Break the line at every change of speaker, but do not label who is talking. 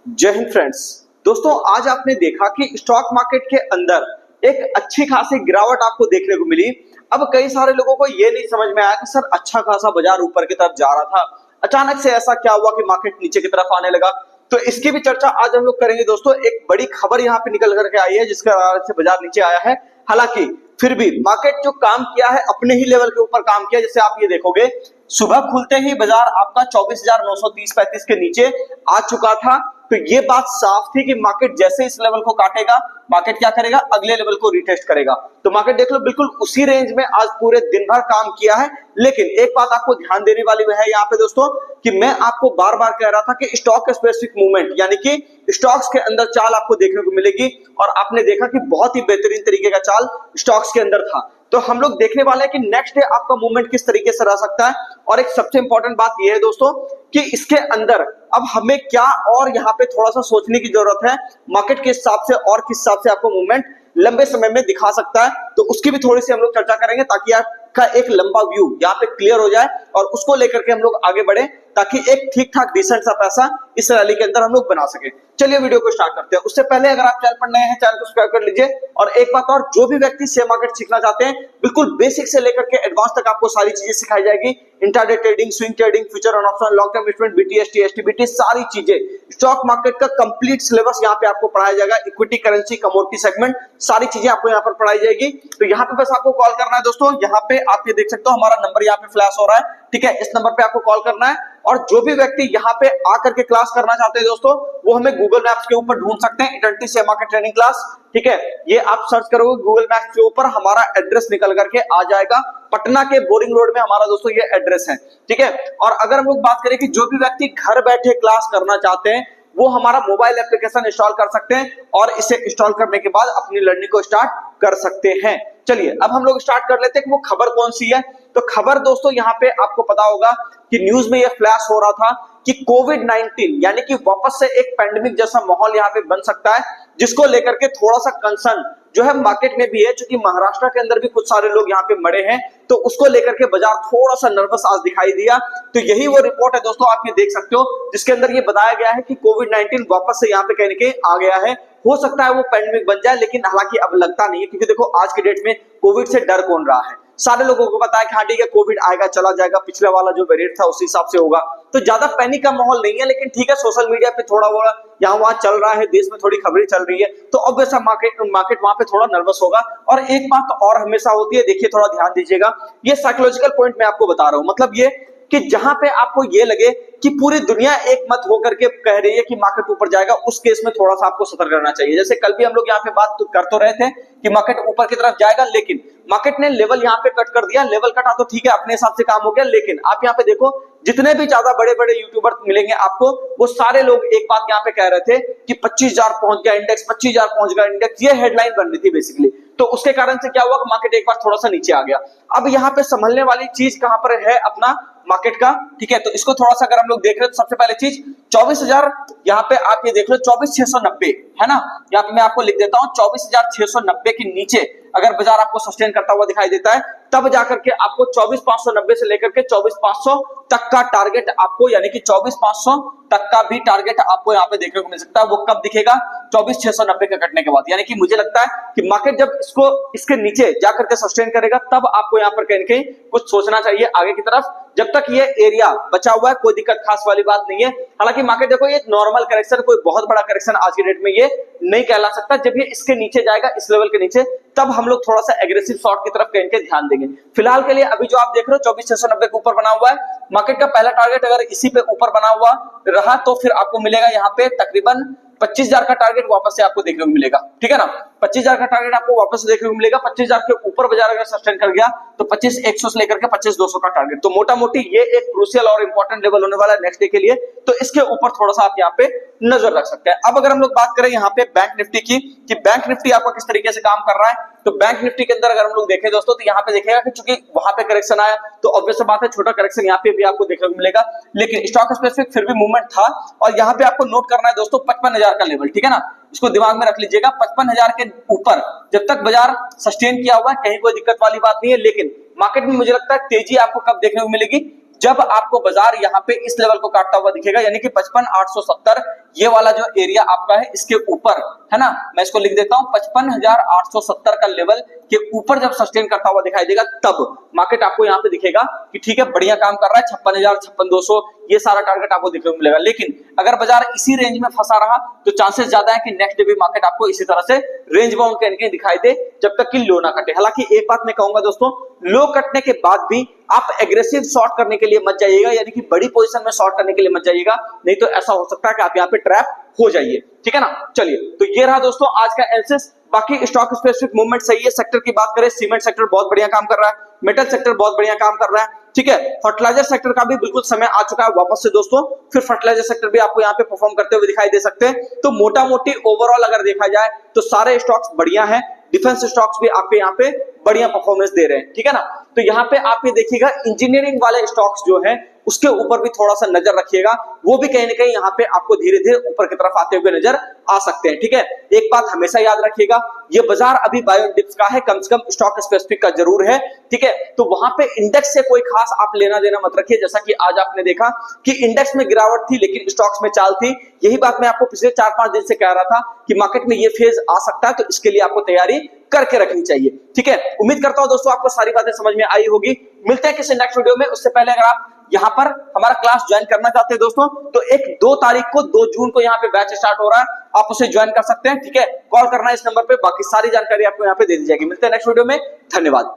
जय हिंद फ्रेंड्स। दोस्तों आज आपने देखा कि स्टॉक मार्केट के अंदर एक अच्छी खासी गिरावट आपको देखने को मिली। अब कई सारे लोगों को ये नहीं समझ में आया कि सर अच्छा खासा बाजार ऊपर की तरफ जा रहा था, अचानक से ऐसा क्या हुआ कि मार्केट नीचे की तरफ आने लगा। तो इसकी भी चर्चा आज हम लोग करेंगे। दोस्तों एक बड़ी खबर यहाँ पे निकल करके आई है जिसके कारण से बाजार नीचे आया है। हालांकि फिर भी मार्केट जो काम किया है अपने ही लेवल के ऊपर काम किया। जैसे आप ये देखोगे सुबह खुलते ही बाजार आपका 24,930-35 के नीचे आ चुका था। तो ये बात साफ थी कि मार्केट जैसे इस लेवल को काटेगा मार्केट क्या करेगा, अगले लेवल को रिटेस्ट करेगा। तो मार्केट देख लो बिल्कुल उसी रेंज में आज पूरे दिन भर काम किया है। लेकिन एक बात आपको ध्यान देने वाली है यहाँ पे दोस्तों कि मैं आपको बार बार कह रहा था कि स्टॉक स्पेसिफिक मूवमेंट यानी कि स्टॉक्स के अंदर चाल आपको देखने को मिलेगी, और आपने देखा कि बहुत ही बेहतरीन तरीके का चाल स्टॉक्स के अंदर था। तो हम लोग देखने वाले हैं कि नेक्स्ट डे आपका मूवमेंट किस तरीके से रह सकता है। और एक सबसे इंपॉर्टेंट बात यह है दोस्तों कि इसके अंदर अब हमें क्या और यहाँ पे थोड़ा सा सोचने की जरूरत है, मार्केट के हिसाब से और किस हिसाब से आपको मूवमेंट लंबे समय में दिखा सकता है। तो उसकी भी थोड़ी सी हम लोग चर्चा करेंगे ताकि आपका एक लंबा व्यू यहाँ पे क्लियर हो जाए और उसको लेकर के हम लोग आगे बढ़े ताकि एक ठीक ठाक डिसेंट सा पैसा इस रैली के अंदर हम लोग बना सके। चलिए वीडियो को स्टार्ट करते हैं। उससे पहले अगर आप चैनल पर नए हैं चैनल को सब्सक्राइब कर लीजिए। और एक बात और, जो भी व्यक्ति शेयर मार्केट सीखना चाहते हैं बिल्कुल बेसिक से लेकर के एडवांस तक आपको सारी चीजें सिखाई जाएगी। Intraday trading, swing trading, future और option, long term investment, BTST, STBT, सारी चीजें स्टॉक मार्केट का कंप्लीट सिलेबस यहाँ पे आपको पढ़ाया जाएगा। इक्विटी, करेंसी, कमोडिटी सेगमेंट सारी चीजें आपको यहाँ पर पढ़ाई जाएगी। तो यहाँ पे बस आपको कॉल करना है दोस्तों। यहाँ पे आप ये देख सकते हो हमारा नंबर यहाँ पे फ्लैश हो रहा है, ठीक है। इस नंबर पे आपको कॉल करना है। और जो भी व्यक्ति यहाँ पे आकर के क्लास करना चाहते हैं दोस्तों वो हमें गूगल मैप्स के ऊपर ढूंढ सकते हैं, eternity share market training class, ठीक है। ये आप सर्च करोगे गूगल मैप्स के ऊपर हमारा एड्रेस निकल करके आ जाएगा। पटना के बोरिंग रोड में हमारा दोस्तों ये एड्रेस है, ठीक है। और अगर हम लोग बात करें कि जो भी व्यक्ति घर बैठे क्लास करना चाहते हैं वो हमारा मोबाइल एप्लीकेशन इंस्टॉल कर सकते हैं और इसे इंस्टॉल करने के बाद अपनी लर्निंग को स्टार्ट कर सकते हैं। चलिए अब हम लोग स्टार्ट कर लेते हैं कि वो खबर कौन सी है। तो खबर दोस्तों यहाँ पे आपको पता होगा कि न्यूज में ये फ्लैश हो रहा था कि कोविड-19 यानी कि वापस से एक पैंडेमिक जैसा माहौल यहाँ पे बन सकता है, जिसको लेकर के थोड़ा सा कंसर्न जो है मार्केट में भी है। क्योंकि महाराष्ट्र के अंदर भी कुछ सारे लोग यहाँ पे मरे हैं तो उसको लेकर के बाजार थोड़ा सा नर्वस आज दिखाई दिया। तो यही वो रिपोर्ट है दोस्तों, आप ये देख सकते हो जिसके अंदर ये बताया गया है कि कोविड-19 वापस से यहाँ पे कहीं ना कहीं आ गया है। हो सकता है वो पैंडेमिक बन जाए, लेकिन हालांकि अब लगता नहीं है। क्योंकि देखो आज के डेट में कोविड से डर कौन रहा है, सारे लोगों को पता है कि हाँ ठीक है कोविड आएगा चला जाएगा, पिछले वाला जो वेरिएंट था उसी हिसाब से होगा। तो ज्यादा पैनिक का माहौल नहीं है। लेकिन ठीक है सोशल मीडिया पे थोड़ा बहुत यहाँ वहां चल रहा है, देश में थोड़ी खबरें चल रही है, तो ऑब्वियसली मार्केट वहां पे थोड़ा नर्वस होगा। और एक बात और हमेशा होती है, देखिए थोड़ा ध्यान दीजिएगा, ये साइकोलॉजिकल पॉइंट मैं आपको बता रहा हूं। मतलब ये कि जहां पे आपको ये लगे कि पूरी दुनिया एक मत होकर के कह रही है कि मार्केट ऊपर जाएगा, उस केस में थोड़ा सा आपको सतर्क रहना चाहिए। जैसे कल भी हम लोग यहाँ पे बात कर तो रहे थे कि मार्केट ऊपर की तरफ जाएगा, लेकिन मार्केट ने लेवल यहाँ पे कट कर दिया। लेवल कटा तो ठीक है अपने हिसाब से काम हो गया, लेकिन आप यहाँ पे देखो जितने भी ज्यादा बड़े बड़े यूट्यूबर मिलेंगे आपको वो सारे लोग एक बात यहाँ पे कह रहे थे कि 25,000 पहुंच गया इंडेक्स, 25,000 पहुंच गया इंडेक्स, ये हेडलाइन बन रही थी बेसिकली। तो उसके कारण से क्या हुआ कि मार्केट एक बार थोड़ा सा नीचे आ गया। अब यहाँ पे संभलने वाली चीज कहां पर है अपना मार्केट का, ठीक है। तो इसको थोड़ा सा अगर हम लोग देख रहे हैं तो सबसे पहले चीज 24,000 यहाँ पे आप ये देख लो 24,690 है ना। यहाँ पे मैं आपको लिख देता हूँ 24,690 के नीचे अगर बाजार आपको सस्टेन करता हुआ दिखाई देता है तब जाकर के आपको 24,590 से लेकर के 24,500 तक का टारगेट आपको, यानी कि 24,500 तक का भी टारगेट आपको यहाँ पे देखने को मिल सकता है। वो कब दिखेगा? 24,690 का कटने के बाद। यानी कि मुझे लगता है कि मार्केट जब इसको इसके नीचे जाकर के सस्टेन करेगा तब आपको यहाँ पर कहीं कहीं कुछ सोचना चाहिए आगे की तरफ। जब तक ये एरिया बचा हुआ है कोई दिक्कत खास वाली बात नहीं है। हालांकि मार्केट देखो ये नॉर्मल करेक्शन, कोई बहुत बड़ा करेक्शन आज की डेट में ये नहीं कहला सकता। जब ये इसके नीचे जाएगा इस लेवल के नीचे तब हम लोग थोड़ा सा एग्रेसिव शॉर्ट की तरफ कहीं के ध्यान देंगे। फिलहाल के लिए अभी जो आप देख रहे हो 24,690 के ऊपर बना हुआ है मार्केट का पहला टारगेट। अगर इसी पे ऊपर बना हुआ रहा तो फिर आपको मिलेगा यहाँ पे तकरीबन 25,000 का टारगेट वापस से आपको देखने को मिलेगा, ठीक है ना। 25,000 का टारगेट आपको वापस से देखने को मिलेगा। 25,000 के ऊपर बाजार अगर सस्टेन कर गया तो 25,100 से लेकर के 25,200 का टारगेट। तो मोटा मोटी ये एक क्रूशियल और इंपॉर्टेंट लेवल होने वाला है नेक्स्ट डे के लिए। तो इसके ऊपर थोड़ा सा आप यहाँ पे नजर रख सकते हैं। अब अगर हम लोग बात करें यहाँ पे बैंक निफ्टी की कि बैंक निफ्टी आपका किस तरीके से काम कर रहा है, तो बैंक निफ्टी के अंदर अगर हम लोग देखें दोस्तों तो यहाँ पे देखेगा कि चूंकि वहां पे करेक्शन आया तो ऑब्वियस बात है छोटा करेक्शन यहाँ पे भी आपको देखने को मिलेगा। लेकिन स्टॉक स्पेसिफिक फिर भी मूवमेंट था। और यहाँ पे आपको नोट करना है दोस्तों 55,000 का लेवल, ठीक है ना। इसको दिमाग में रख लीजिएगा। 55,000 के ऊपर जब तक बाजार सस्टेन किया हुआ है कहीं कोई दिक्कत वाली बात नहीं है। लेकिन मार्केट में मुझे लगता है तेजी आपको कब देखने को मिलेगी? जब आपको बाजार यहाँ पे इस लेवल को काटता हुआ दिखेगा, यानी कि 55,870 ये वाला जो एरिया आपका है इसके ऊपर, है ना, मैं इसको लिख देता हूं, 55,870 का लेवल के ऊपर जब सस्टेन करता हुआ दिखाई देगा तब मार्केट आपको यहाँ पे दिखेगा कि ठीक है बढ़िया काम कर रहा है, 56,000, 56,200 ये सारा टारगेट आपको देखने को मिलेगा। लेकिन अगर बाजार इसी रेंज में फंसा रहा तो चांसेस ज्यादा है कि नेक्स्ट डे भी मार्केट आपको इसी तरह से रेंज बाउंड कहीं दिखाई दे जब तक कि लो ना कटे। हालांकि एक बात मैं कहूंगा दोस्तों, लो कटने के बाद भी आप एग्रेसिव शॉर्ट करने के लिए मत जाइएगा, यानी कि बड़ी पोजीशन में शॉर्ट करने के लिए मत जाइएगा, नहीं तो ऐसा हो सकता है कि आप यहाँ पे ट्रैप हो जाइए। ठीक है ना, चलिए तो ये रहा दोस्तों आज का एनालिसिस। बाकी स्टॉक स्पेसिफिक मूवमेंट सही है। सेक्टर की बात करें, सीमेंट सेक्टर बहुत बढ़िया काम कर रहा है, मेटल सेक्टर बहुत बढ़िया काम कर रहा है। ठीक है, फर्टिलाइजर सेक्टर का भी बिल्कुल समय आ चुका है वापस से दोस्तों, फिर फर्टिलाइजर सेक्टर भी आपको यहाँ पे परफॉर्म करते हुए दिखाई दे सकते हैं। तो मोटा मोटी ओवरऑल अगर देखा जाए तो सारे स्टॉक्स बढ़िया हैं, डिफेंस स्टॉक्स भी आपके यहाँ पे बढ़िया परफॉर्मेंस दे रहे हैं। ठीक है ना, तो यहाँ पे आप ये देखिएगा इंजीनियरिंग वाले स्टॉक्स जो हैं उसके ऊपर भी थोड़ा सा नजर रखिएगा, वो भी कहीं ना कहीं यहाँ पे आपको धीरे धीरे ऊपर की तरफ आते हुए नजर आ सकते हैं। ठीक है, एक बात हमेशा याद रखिएगा, ये बाजार अभी बायो डिप्स का है, कम से कम स्टॉक स्पेसिफिक का जरूर है। ठीक है, तो वहां पे इंडेक्स से कोई खास आप लेना देना मत रखिए। जैसा कि आज आपने देखा कि इंडेक्स में गिरावट थी लेकिन स्टॉक्स में चाल थी, यही बात मैं आपको पिछले 4-5 दिन से कह रहा था कि मार्केट में ये फेज आ सकता है, तो इसके लिए आपको तैयारी करके रखनी चाहिए। ठीक है, उम्मीद करता हूं दोस्तों आपको सारी बातें समझ में आई होगी। मिलते हैं किसी नेक्स्ट वीडियो में। उससे पहले अगर आप यहाँ पर हमारा क्लास ज्वाइन करना चाहते हैं दोस्तों, तो 2 तारीख को 2 जून को यहाँ पे बैच स्टार्ट हो रहा है, आप उसे ज्वाइन कर सकते हैं। ठीक है, कॉल करना है इस नंबर पे, बाकी सारी जानकारी आपको यहाँ पे दे दी जाएगी। मिलते हैं नेक्स्ट वीडियो में, धन्यवाद।